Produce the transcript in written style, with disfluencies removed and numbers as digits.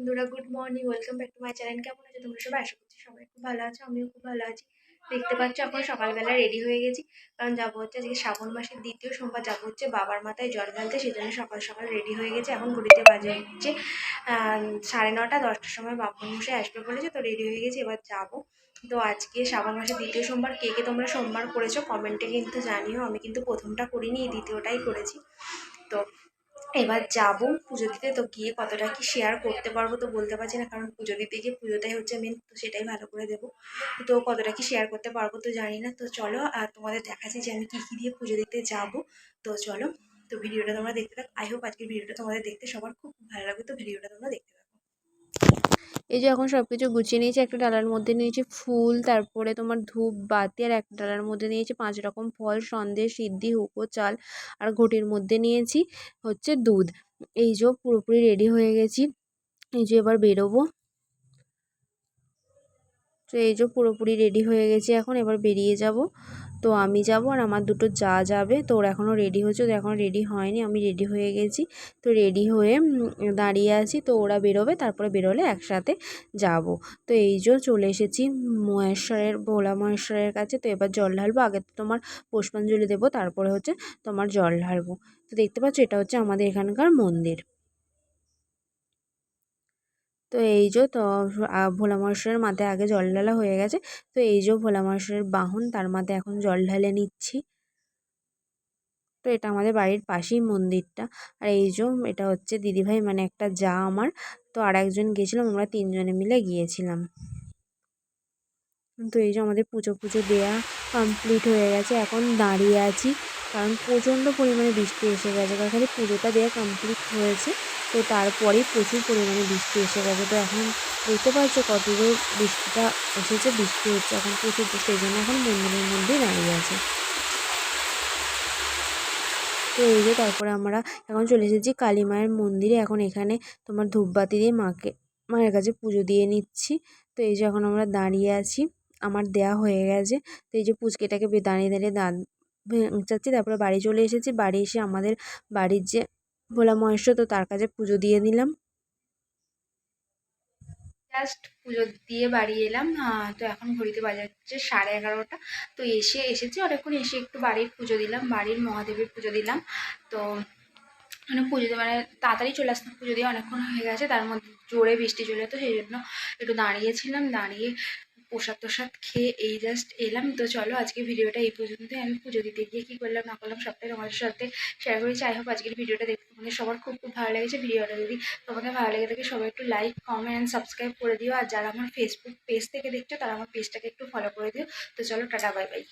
বন্ধুরা, good morning. Welcome back to my channel. কেমন আছো তোমরা সবাই? আশা করছি সবাই খুব ভালো আছো, আমিও খুব ভালো আছি। দেখতে পাচ্ছ এখন সকালবেলা রেডি হয়ে গেছি, কারণ যাবো হচ্ছে আজকে শ্রাবণ মাসের দ্বিতীয় সোমবার, যাবো হচ্ছে বাবার মাথায় জল ঢালতে। সেই জন্য সকাল সকাল রেডি হয়ে গেছে। এখন ঘড়িতে বাজে হচ্ছে 9:30, 10টার সময় বাপন মশাই আসবে বলেছে, তো রেডি হয়ে গেছি, এবার যাবো। তো আজকে শ্রাবণ মাসের দ্বিতীয় সোমবার। কে কে তোমরা সোমবার করেছো কমেন্টে কিন্তু জানিও। আমি কিন্তু প্রথমটা করিনি, এই দ্বিতীয়টাই করেছি। তো এবার যাবো পুজো দিতে। তো গিয়ে কতটা কি শেয়ার করতে পারবো তো বলতে পারছি না, কারণ পুজো দিতে গিয়ে পুজোটাই হচ্ছে মেন, তো সেটাই ভালো করে দেবো। তো কতটা কি শেয়ার করতে পারবো তো জানি না। তো চলো আর তোমাদের দেখাচ্ছি যে আমি কী কী দিয়ে পুজো দিতে যাব। তো চলো, তো ভিডিওটা তোমরা দেখতে থাকো। আই হোপ আজকের ভিডিওটা তোমাদের দেখতে সবার খুব ভালো লাগবে, তো ভিডিওটা তোমরা দেখতে থাকো। এই যে এখন সব কিছু গুছিয়ে নিয়েছি। একটা ডালার মধ্যে নিয়েছি ফুল, তারপরে তোমার ধূপ বাতি, আর একটা ডালার মধ্যে নিয়েছি 5 রকম ফল, সন্দেশ, সিদ্ধি, হুকো চাল, আর ঘটির মধ্যে নিয়েছি হচ্ছে দুধ। এই যে পুরোপুরি রেডি হয়ে গেছি। এই যে এবার বেরোবো। তো এই যে পুরোপুরি রেডি হয়ে গেছি, এখন এবার বেরিয়ে যাব। তো আমি যাব আর আমার দুটো যা যাবে। তো ওরা এখনও রেডি হচ্ছে, তো এখনও রেডি হয়নি, আমি রেডি হয়ে গেছি। তো রেডি হয়ে দাঁড়িয়ে আছি। তো ওরা বেরোবে, তারপরে বেরোলে একসাথে যাব। তো এই যে চলে এসেছি মহেশ্বরের, ভোলা মহেশ্বরের কাছে। তো এবার জল ঢালবো। আগে তো তোমার পুষ্পাঞ্জলি দেবো, তারপরে হচ্ছে তোমার জল ঢালবো। তো দেখতে পাচ্ছ এটা হচ্ছে আমাদের এখানকার মন্দির। তো এই যে তো ভোলা মহেশ্বরের মাথায় আগে জল ঢালা হয়ে গেছে। তো এই যে ভোলা মহেশ্বরের বাহন, তার মাথায় এখন জল ঢালে নিচ্ছি। তো এটা আমাদের বাড়ির পাশেই মন্দিরটা। আর এই যে এটা হচ্ছে দিদিভাই, মানে একটা যা আমার। তো আর একজন গিয়েছিলাম, আমরা 3 জনে মিলে গিয়েছিলাম। তো এই যে আমাদের পুজো দেয়া কমপ্লিট হয়ে গেছে। এখন দাঁড়িয়ে আছি, কারণ প্রচণ্ড পরিমাণে বৃষ্টি এসে গেছে। কারণ খালি পুজোটা দেওয়া কমপ্লিট হয়েছে, তো তারপরেই প্রচুর পরিমাণে বৃষ্টি এসে গেছে। তো এখন বুঝতে পারছো কত দূর বৃষ্টিটা এসেছে, বৃষ্টি হচ্ছে এখন প্রচুর। সেই জন্য এখন মন্দিরের মধ্যেই দাঁড়িয়ে আছে। তো এই যে তারপরে আমরা এখন চলে এসেছি কালী মায়ের মন্দিরে। এখন এখানে তোমার ধূপবাতি দিয়ে মায়ের কাছে পুজো দিয়ে নিচ্ছি। তো এই যে এখন আমরা দাঁড়িয়ে আছি, আমার দেয়া হয়ে গেছে। তো এই যে পুচকেটাকে দাঁড়িয়ে দাঁড়িয়ে দাঁত চাচ্ছি। তারপরে বাড়ি চলে এসেছি। বাড়ি এসে আমাদের বাড়ির যে ভোলা মহেশ্বর, তো তার কাছে পুজো দিয়ে দিলাম। জাস্ট পুজো দিয়ে বাড়ি এলাম। তো এখন ঘড়িতে বাজে হচ্ছে 11:30। তো এসেছি অনেকক্ষণ, এসে একটু বাড়ির পুজো দিলাম, বাড়ির মহাদেবের পুজো দিলাম। তো মানে পুজো মানে তাড়াতাড়ি চলে আসতাম, পুজো দিয়ে অনেকক্ষণ হয়ে গেছে, তার মধ্যে জোরে বৃষ্টি চলে, তো সেই জন্য একটু দাঁড়িয়েছিলাম। দাঁড়িয়ে প্রসাদ টোসাদ খেয়ে এই জাস্ট এলাম। তো চলো আজকে ভিডিওটা এই পর্যন্তই। আমি পুজো দিতে গিয়ে কী করলাম না করলাম সবটাই তোমাদের সাথে শেয়ার করেছি। আই হোপ আজকের ভিডিওটা দেখতে তোমাদের সবার খুব খুব ভালো লেগেছে। ভিডিওটা যদি তোমাদের ভালো লেগে থাকে সবাই একটু লাইক, কমেন্ট অ্যান্ড সাবস্ক্রাইব করে দিও। আর যারা আমার ফেসবুক পেজ থেকে দেখছো তারা আমার পেজটাকে একটু ফলো করে দিও। তো চলো, টাটা, বাই বাই।